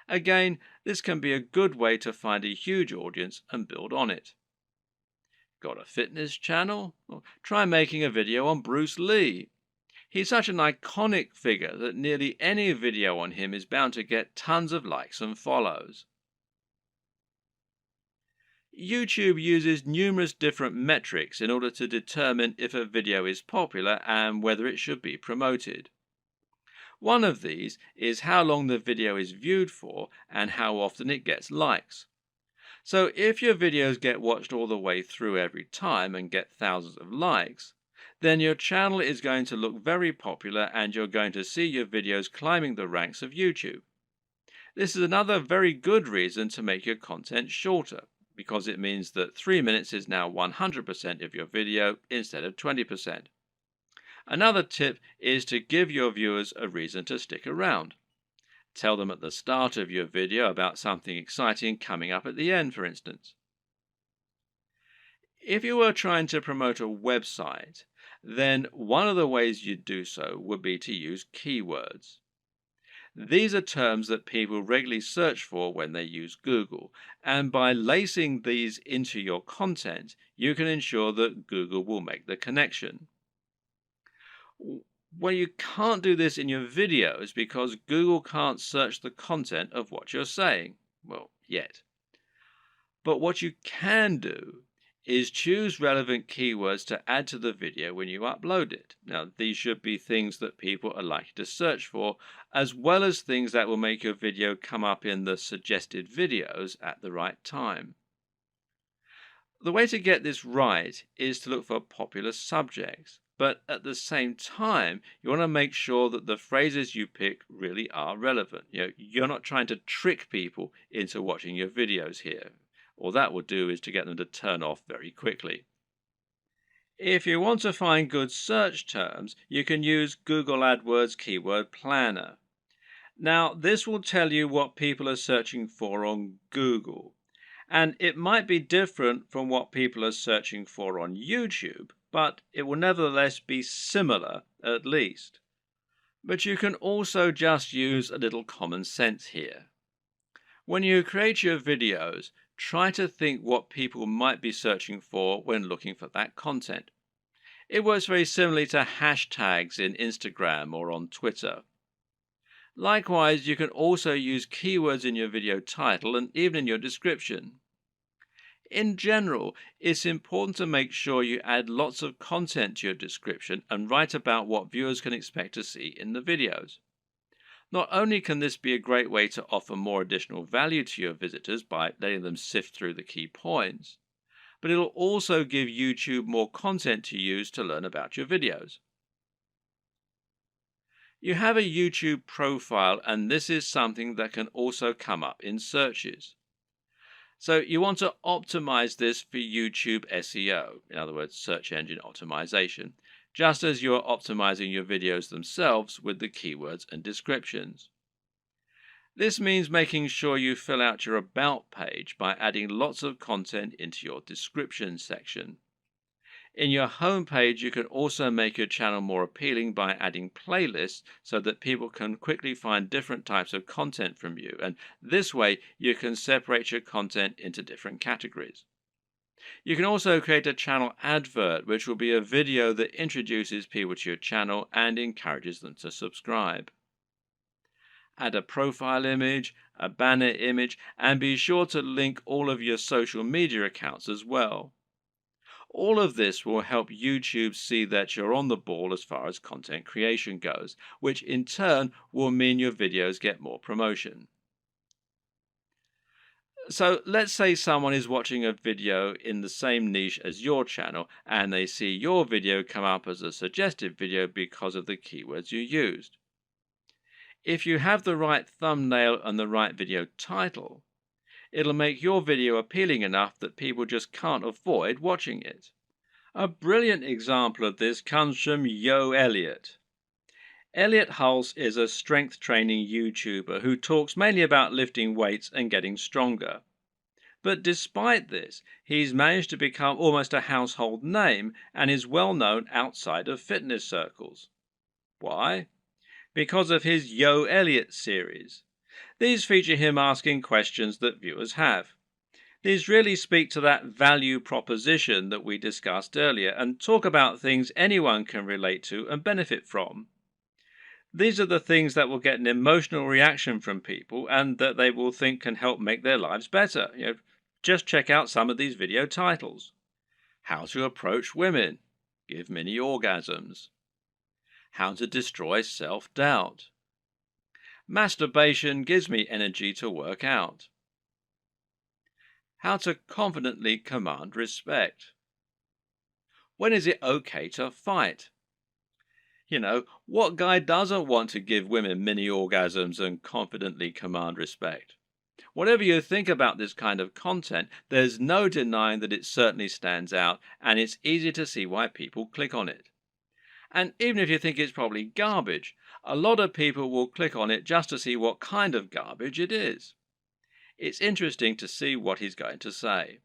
Again, this can be a good way to find a huge audience and build on it. Got a fitness channel? Well, try making a video on Bruce Lee. He's such an iconic figure that nearly any video on him is bound to get tons of likes and follows. YouTube uses numerous different metrics in order to determine if a video is popular and whether it should be promoted. One of these is how long the video is viewed for and how often it gets likes. So if your videos get watched all the way through every time and get thousands of likes, then your channel is going to look very popular and you're going to see your videos climbing the ranks of YouTube. This is another very good reason to make your content shorter, because it means that 3 minutes is now 100% of your video instead of 20%. Another tip is to give your viewers a reason to stick around. Tell them at the start of your video about something exciting coming up at the end, for instance. If you were trying to promote a website, then one of the ways you'd do so would be to use keywords. These are terms that people regularly search for when they use Google, and by lacing these into your content, you can ensure that Google will make the connection. Well, you can't do this in your videos because Google can't search the content of what you're saying. Well, yet. But what you can do is choose relevant keywords to add to the video when you upload it. Now, these should be things that people are likely to search for, as well as things that will make your video come up in the suggested videos at the right time. The way to get this right is to look for popular subjects, but at the same time, you want to make sure that the phrases you pick really are relevant. You're not trying to trick people into watching your videos here. All that will do is to get them to turn off very quickly. If you want to find good search terms, you can use Google AdWords Keyword Planner. Now, this will tell you what people are searching for on Google, and it might be different from what people are searching for on YouTube, but it will nevertheless be similar at least. But you can also just use a little common sense here. When you create your videos, try to think what people might be searching for when looking for that content. It works very similarly to hashtags in Instagram or on Twitter. Likewise, you can also use keywords in your video title and even in your description. In general, it's important to make sure you add lots of content to your description and write about what viewers can expect to see in the videos. Not only can this be a great way to offer more additional value to your visitors by letting them sift through the key points, but it'll also give YouTube more content to use to learn about your videos. You have a YouTube profile, and this is something that can also come up in searches. So you want to optimize this for YouTube SEO, in other words, search engine optimization, just as you're optimizing your videos themselves with the keywords and descriptions. This means making sure you fill out your About page by adding lots of content into your description section. In your home page, you can also make your channel more appealing by adding playlists so that people can quickly find different types of content from you, and this way you can separate your content into different categories. You can also create a channel advert, which will be a video that introduces people to your channel and encourages them to subscribe. Add a profile image, a banner image, and be sure to link all of your social media accounts as well. All of this will help YouTube see that you're on the ball as far as content creation goes, which in turn will mean your videos get more promotion. So let's say someone is watching a video in the same niche as your channel and they see your video come up as a suggested video because of the keywords you used. If you have the right thumbnail and the right video title, it'll make your video appealing enough that people just can't avoid watching it. A brilliant example of this comes from Yo Elliott. Elliott Hulse is a strength training YouTuber who talks mainly about lifting weights and getting stronger. But despite this, he's managed to become almost a household name and is well known outside of fitness circles. Why? Because of his Yo Elliott series. These feature him asking questions that viewers have. These really speak to that value proposition that we discussed earlier and talk about things anyone can relate to and benefit from. These are the things that will get an emotional reaction from people and that they will think can help make their lives better. Just check out some of these video titles. How to approach women. Give mini orgasms. How to destroy self-doubt. Masturbation gives me energy to work out. How to confidently command respect. When is it okay to fight? What guy doesn't want to give women mini orgasms and confidently command respect? Whatever you think about this kind of content, there's no denying that it certainly stands out, and it's easy to see why people click on it. And even if you think it's probably garbage, a lot of people will click on it just to see what kind of garbage it is. It's interesting to see what he's going to say.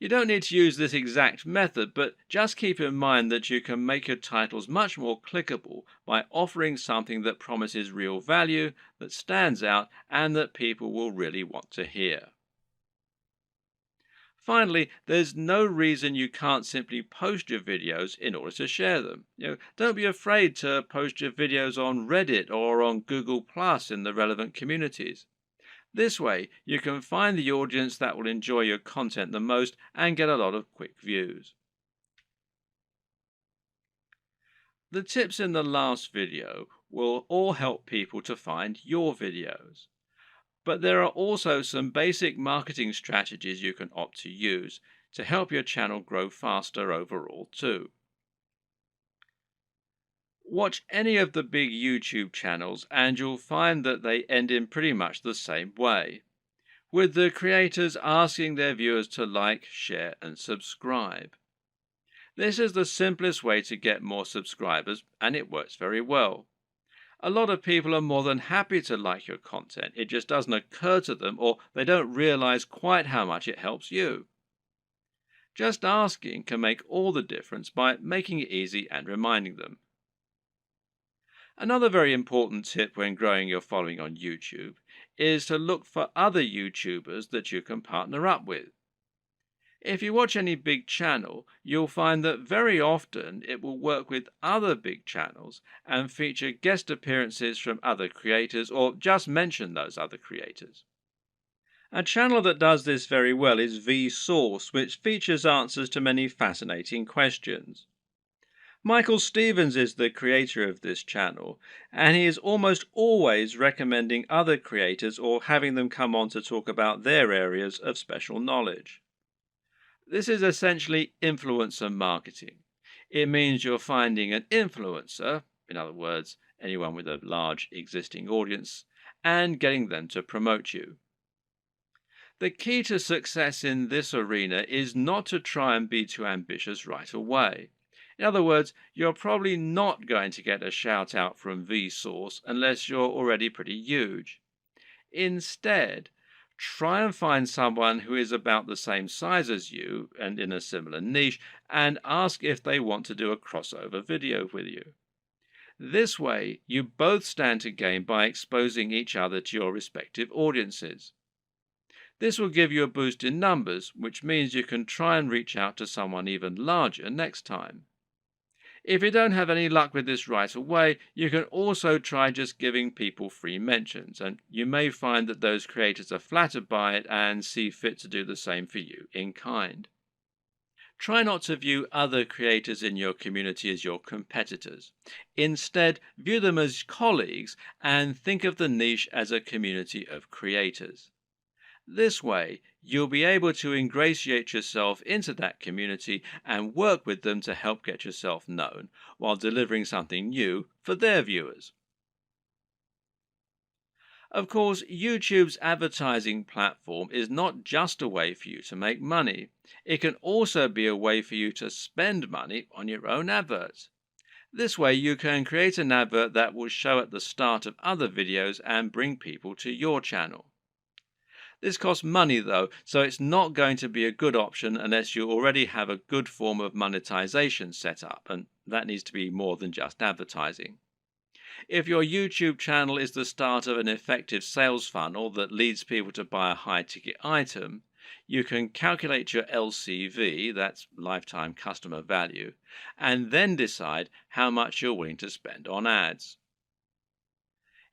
You don't need to use this exact method, but just keep in mind that you can make your titles much more clickable by offering something that promises real value, that stands out, and that people will really want to hear. Finally, there's no reason you can't simply post your videos in order to share them. Don't be afraid to post your videos on Reddit or on Google Plus in the relevant communities. This way, you can find the audience that will enjoy your content the most and get a lot of quick views. The tips in the last video will all help people to find your videos. But there are also some basic marketing strategies you can opt to use to help your channel grow faster overall too. Watch any of the big YouTube channels and you'll find that they end in pretty much the same way, with the creators asking their viewers to like, share, and subscribe. This is the simplest way to get more subscribers, and it works very well. A lot of people are more than happy to like your content. It just doesn't occur to them, or they don't realize quite how much it helps you. Just asking can make all the difference by making it easy and reminding them. Another very important tip when growing your following on YouTube is to look for other YouTubers that you can partner up with. If you watch any big channel, you'll find that very often it will work with other big channels and feature guest appearances from other creators or just mention those other creators. A channel that does this very well is Vsauce, which features answers to many fascinating questions. Michael Stevens is the creator of this channel, and he is almost always recommending other creators or having them come on to talk about their areas of special knowledge. This is essentially influencer marketing. It means you're finding an influencer, in other words, anyone with a large existing audience, and getting them to promote you. The key to success in this arena is not to try and be too ambitious right away. In other words, you're probably not going to get a shout out from Vsauce unless you're already pretty huge. Instead, try and find someone who is about the same size as you and in a similar niche and ask if they want to do a crossover video with you. This way, you both stand to gain by exposing each other to your respective audiences. This will give you a boost in numbers, which means you can try and reach out to someone even larger next time. If you don't have any luck with this right away, you can also try just giving people free mentions, and you may find that those creators are flattered by it and see fit to do the same for you in kind. Try not to view other creators in your community as your competitors. Instead, view them as colleagues and think of the niche as a community of creators. This way, you'll be able to ingratiate yourself into that community and work with them to help get yourself known while delivering something new for their viewers. Of course, YouTube's advertising platform is not just a way for you to make money. It can also be a way for you to spend money on your own adverts. This way, you can create an advert that will show at the start of other videos and bring people to your channel. This costs money though, so it's not going to be a good option unless you already have a good form of monetization set up, and that needs to be more than just advertising. If your YouTube channel is the start of an effective sales funnel that leads people to buy a high-ticket item, you can calculate your LCV, that's lifetime customer value, and then decide how much you're willing to spend on ads.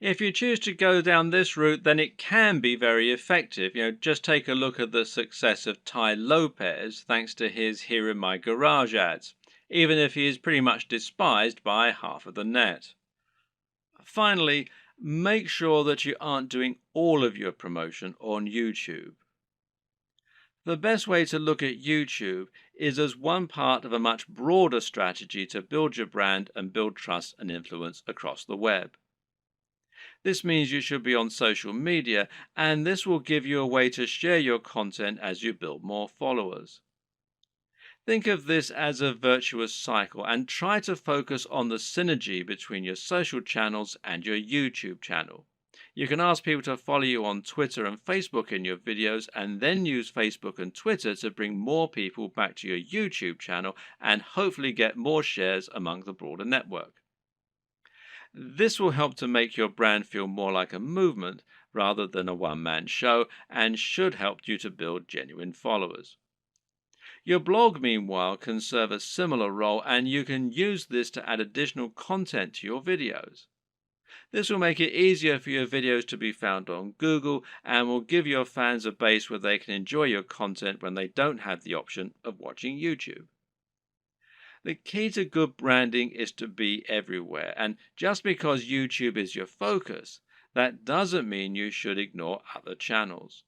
If you choose to go down this route, then it can be very effective. Just take a look at the success of Tai Lopez thanks to his Here in My Garage ads, even if he is pretty much despised by half of the net. Finally, Make sure that you aren't doing all of your promotion on YouTube. The best way to look at YouTube is as one part of a much broader strategy to build your brand and build trust and influence across the web. This means you should be on social media, and this will give you a way to share your content as you build more followers. Think of this as a virtuous cycle and try to focus on the synergy between your social channels and your YouTube channel. You can ask people to follow you on Twitter and Facebook in your videos, and then use Facebook and Twitter to bring more people back to your YouTube channel and hopefully get more shares among the broader network. This will help to make your brand feel more like a movement rather than a one-man show, and should help you to build genuine followers. Your blog, meanwhile, can serve a similar role, and you can use this to add additional content to your videos. This will make it easier for your videos to be found on Google and will give your fans a base where they can enjoy your content when they don't have the option of watching YouTube. The key to good branding is to be everywhere, and just because YouTube is your focus, that doesn't mean you should ignore other channels.